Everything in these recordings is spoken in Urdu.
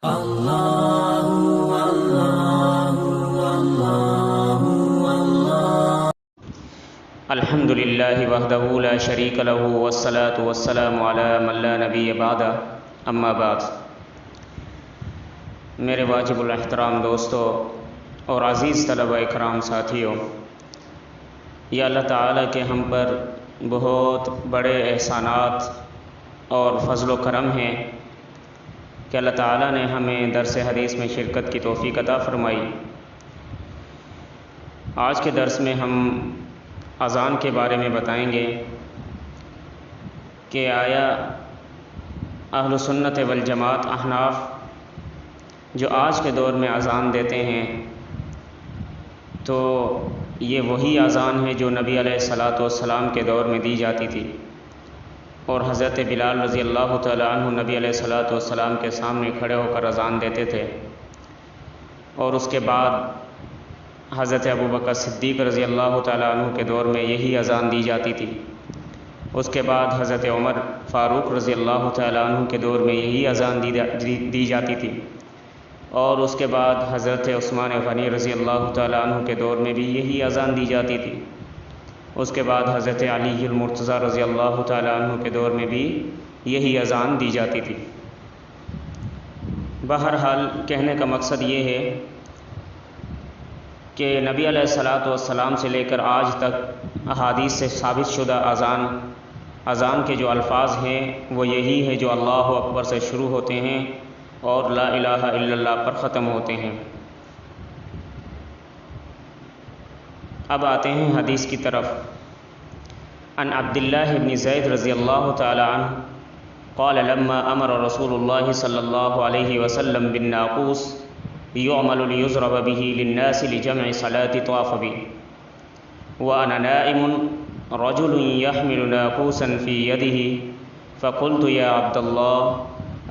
اللہ اللہ اللہ اللہ الحمد للہ وحدہ لا شریک لہ والصلاة والسلام علی من لا نبی بعدہ اما بعد۔ میرے واجب الاحترام دوستو اور عزیز طلبہ اکرام ساتھیوں، یہ اللہ تعالیٰ کے ہم پر بہت بڑے احسانات اور فضل و کرم ہیں کہ اللہ تعالیٰ نے ہمیں درس حدیث میں شرکت کی توفیق عطا فرمائی۔ آج کے درس میں ہم اذان کے بارے میں بتائیں گے کہ آیا اہل سنت والجماعت احناف جو آج کے دور میں اذان دیتے ہیں تو یہ وہی اذان ہے جو نبی علیہ الصلاۃ والسلام کے دور میں دی جاتی تھی، اور حضرت بلال رضی اللہ تعالیٰ عنہ نبی علیہ الصلاۃ والسلام کے سامنے کھڑے ہو کر اذان دیتے تھے، اور اس کے بعد حضرت ابوبکر صدیق رضی اللہ تعالیٰ عنہ کے دور میں یہی اذان دی جاتی تھی۔ اس کے بعد حضرت عمر فاروق رضی اللہ تعالیٰ عنہ کے دور میں یہی اذان دی جاتی تھی، اور اس کے بعد حضرت عثمان غنی رضی اللہ تعالیٰ عنہ کے دور میں بھی یہی اذان دی جاتی تھی۔ اس کے بعد حضرت علی المرتضیٰ رضی اللہ تعالیٰ عنہ کے دور میں بھی یہی اذان دی جاتی تھی۔ بہرحال کہنے کا مقصد یہ ہے کہ نبی علیہ الصلاۃ والسلام سے لے کر آج تک احادیث سے ثابت شدہ اذان کے جو الفاظ ہیں وہ یہی ہے جو اللہ اکبر سے شروع ہوتے ہیں اور لا الہ الا اللہ پر ختم ہوتے ہیں۔ اب آتے ہیں حدیث کی طرف۔ عن عبداللہ بن زید رضی اللہ تعالی عنہ قال لما امر رسول اللہ صلی اللہ علیہ وسلم بالناقوس يعمل ليضرب به للناس لجمع صلاة طواف به وأنا نائم رجل يحمل ناقوسا في يده فقلت يا عبد الله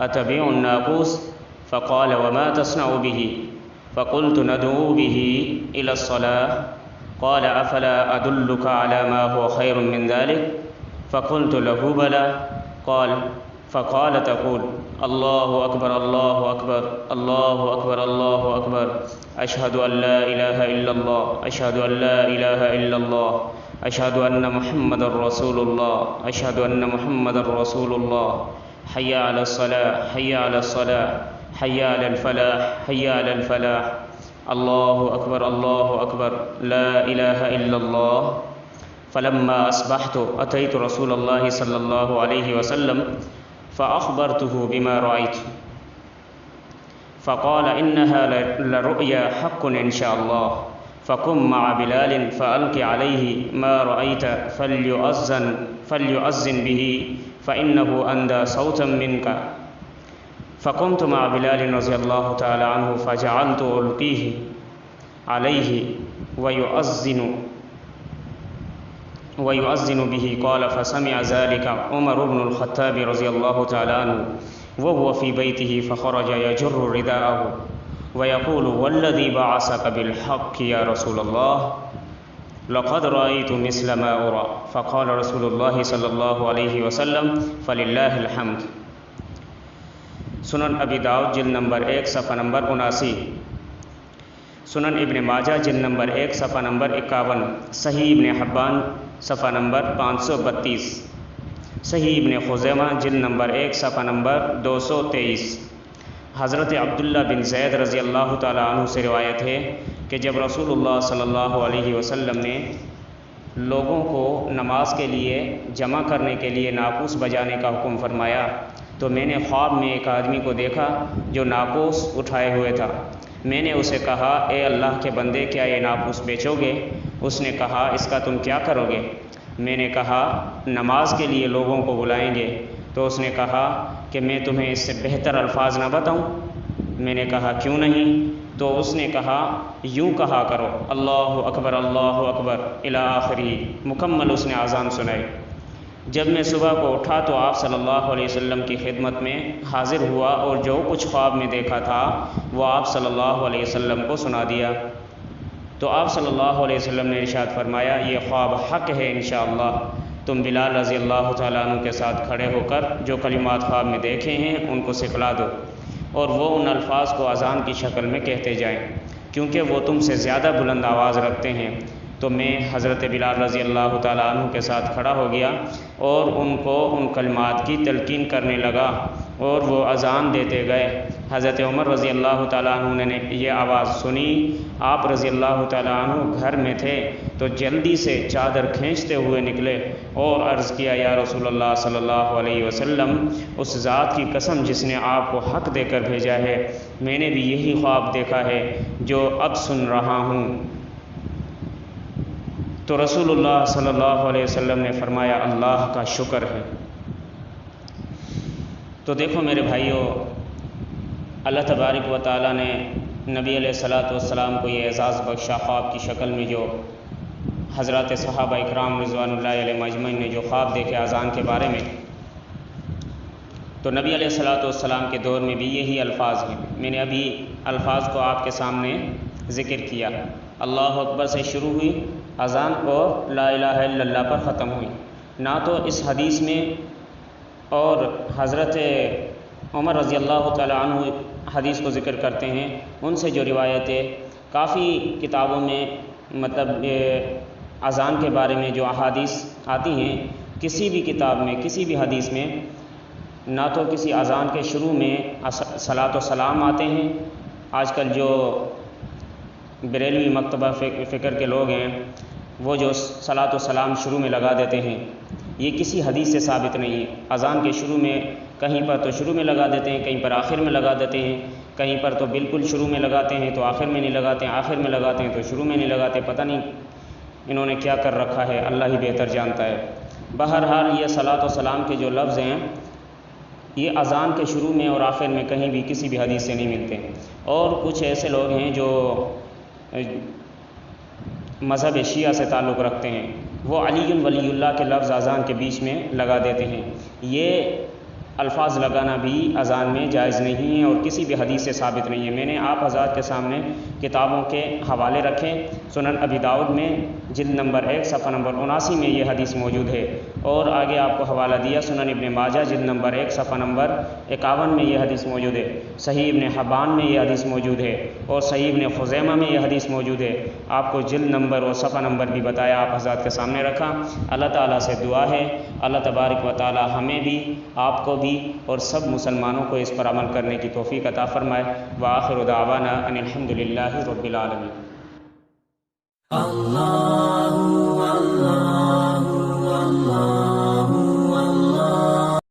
أتبيع الناقوس؟ فقال وما تصنع به؟ فقلت ندعو به إلى الصلاة. قال أفلا أدلك على ما هو خير من ذلك؟ فقلت له بلى. فقال تقول الله أكبر الله أكبر الله أكبر الله أكبر أشهد أن لا إله إلا الله أشهد أن لا إله إلا الله أشهد أن محمد رسول الله أشهد أن محمد رسول الله حي على الصلاة حي على الصلاة حي على الفلاح حي على الفلاح الله أكبر الله أكبر لا إله إلا الله. فلما أصبحت أتيت رسول الله صلى الله عليه وسلم فأخبرته بما رأيت فقال إنها لرؤيا حق إن شاء الله. فقم مع بلال فألق عليه ما رأيت فليؤذن به فإنه أندى صوتا منك. فقمت مع بلال رضي الله تعالى عنه فجعلت ألقيه عليه ويؤذن به. قال فسمع ذلك عمر بن الخطاب رضي الله تعالى عنه وهو في بيته فخرج يجر رداءه ويقول والذي بعثك بالحق يا رسول الله لقد رأيت مثل ما أرى. فقال رسول الله صلى الله عليه وسلم فلله الحمد. سنن ابی داؤد جلد نمبر 1 صفحہ نمبر 79، سنن ابن ماجہ جلد نمبر 1 صفحہ نمبر 51، صحیح ابن حبان صفحہ نمبر 532، صحیح ابن خزیمہ جلد نمبر 1 صفحہ نمبر 223۔ حضرت عبداللہ بن زید رضی اللہ تعالیٰ عنہ سے روایت ہے کہ جب رسول اللہ صلی اللہ علیہ وسلم نے لوگوں کو نماز کے لیے جمع کرنے کے لیے ناقوس بجانے کا حکم فرمایا تو میں نے خواب میں ایک آدمی کو دیکھا جو ناقوس اٹھائے ہوئے تھا۔ میں نے اسے کہا اے اللہ کے بندے کیا یہ ناقوس بیچو گے؟ اس نے کہا اس کا تم کیا کرو گے؟ میں نے کہا نماز کے لیے لوگوں کو بلائیں گے۔ تو اس نے کہا کہ میں تمہیں اس سے بہتر الفاظ نہ بتاؤں؟ میں نے کہا کیوں نہیں؟ تو اس نے کہا یوں کہا کرو اللہ اکبر الی آخری، مکمل اس نے اذان سنائی۔ جب میں صبح کو اٹھا تو آپ صلی اللہ علیہ وسلم کی خدمت میں حاضر ہوا اور جو کچھ خواب میں دیکھا تھا وہ آپ صلی اللہ علیہ وسلم کو سنا دیا۔ تو آپ صلی اللہ علیہ وسلم نے ارشاد فرمایا یہ خواب حق ہے انشاءاللہ، تم بلال رضی اللہ تعالیٰ عنہ کے ساتھ کھڑے ہو کر جو کلمات خواب میں دیکھے ہیں ان کو سکھلا دو۔ اور وہ ان الفاظ کو اذان کی شکل میں کہتے جائیں، کیونکہ وہ تم سے زیادہ بلند آواز رکھتے ہیں۔ تو میں حضرت بلال رضی اللہ تعالیٰ عنہ کے ساتھ کھڑا ہو گیا اور ان کو ان کلمات کی تلقین کرنے لگا اور وہ اذان دیتے گئے۔ حضرت عمر رضی اللہ تعالیٰ عنہ نے یہ آواز سنی، آپ رضی اللہ تعالیٰ عنہ گھر میں تھے تو جلدی سے چادر کھینچتے ہوئے نکلے اور عرض کیا، یا رسول اللہ صلی اللہ علیہ وسلم، اس ذات کی قسم جس نے آپ کو حق دے کر بھیجا ہے، میں نے بھی یہی خواب دیکھا ہے جو اب سن رہا ہوں۔ تو رسول اللہ صلی اللہ علیہ وسلم نے فرمایا، اللہ کا شکر ہے۔ تو دیکھو میرے بھائیوں، اللہ تبارک و تعالیٰ نے نبی علیہ الصلاۃ والسلام کو یہ اعزاز بخشا خواب کی شکل میں، جو حضرات صحابہ اکرام رضوان اللہ علیہ مجمعین نے جو خواب دیکھے اذان کے بارے میں، تو نبی علیہ الصلاۃ والسلام کے دور میں بھی یہی الفاظ ہیں۔ میں نے ابھی الفاظ کو آپ کے سامنے ذکر کیا، اللہ اکبر سے شروع ہوئی اذان اور لا الہ الا اللہ پر ختم ہوئی۔ نہ تو اس حدیث میں اور حضرت عمر رضی اللہ تعالیٰ عنہ حدیث کو ذکر کرتے ہیں، ان سے جو روایتیں کافی کتابوں میں مطلب اذان کے بارے میں جو احادیث آتی ہیں، کسی بھی کتاب میں کسی بھی حدیث میں نہ تو کسی اذان کے شروع میں صلاۃ و سلام آتے ہیں۔ آج کل جو بریلوی مکتبہ فکر کے لوگ ہیں وہ جو صلاۃ و سلام شروع میں لگا دیتے ہیں، یہ کسی حدیث سے ثابت نہیں ہے۔ اذان کے شروع میں کہیں پر تو شروع میں لگا دیتے ہیں، کہیں پر آخر میں لگا دیتے ہیں، کہیں پر تو بالکل شروع میں لگاتے ہیں تو آخر میں نہیں لگاتے ہیں، آخر میں لگاتے ہیں تو شروع میں نہیں لگاتے، پتہ نہیں انہوں نے کیا کر رکھا ہے، اللہ ہی بہتر جانتا ہے۔ بہرحال یہ صلاۃ و سلام کے جو لفظ ہیں یہ اذان کے شروع میں اور آخر میں کہیں بھی کسی بھی حدیث سے نہیں ملتے۔ اور کچھ ایسے لوگ ہیں جو مذہب شیعہ سے تعلق رکھتے ہیں، وہ علی ولی اللہ کے لفظ اذان کے بیچ میں لگا دیتے ہیں۔ یہ الفاظ لگانا بھی اذان میں جائز نہیں ہے اور کسی بھی حدیث سے ثابت نہیں ہے۔ میں نے آپ حضرات کے سامنے کتابوں کے حوالے رکھے، سنن ابی داؤد میں جلد نمبر 1 صفحہ نمبر 79 میں یہ حدیث موجود ہے، اور آگے آپ کو حوالہ دیا سنن ابن ماجہ جلد نمبر 1 صفحہ نمبر 51 میں یہ حدیث موجود ہے، صحیح ابن حبان میں یہ حدیث موجود ہے، اور صحیح ابن خزیمہ میں یہ حدیث موجود ہے۔ آپ کو جلد نمبر اور صفحہ نمبر بھی بتایا، آپ حضرات کے سامنے رکھا۔ اللہ تعالیٰ سے دعا ہے اللہ تبارک و تعالیٰ ہمیں بھی، آپ کو بھی اور سب مسلمانوں کو اس پر عمل کرنے کی توفیق عطا فرمائے۔ وآخر دعوانا ان الحمد للہ رب العالمین۔ اللہ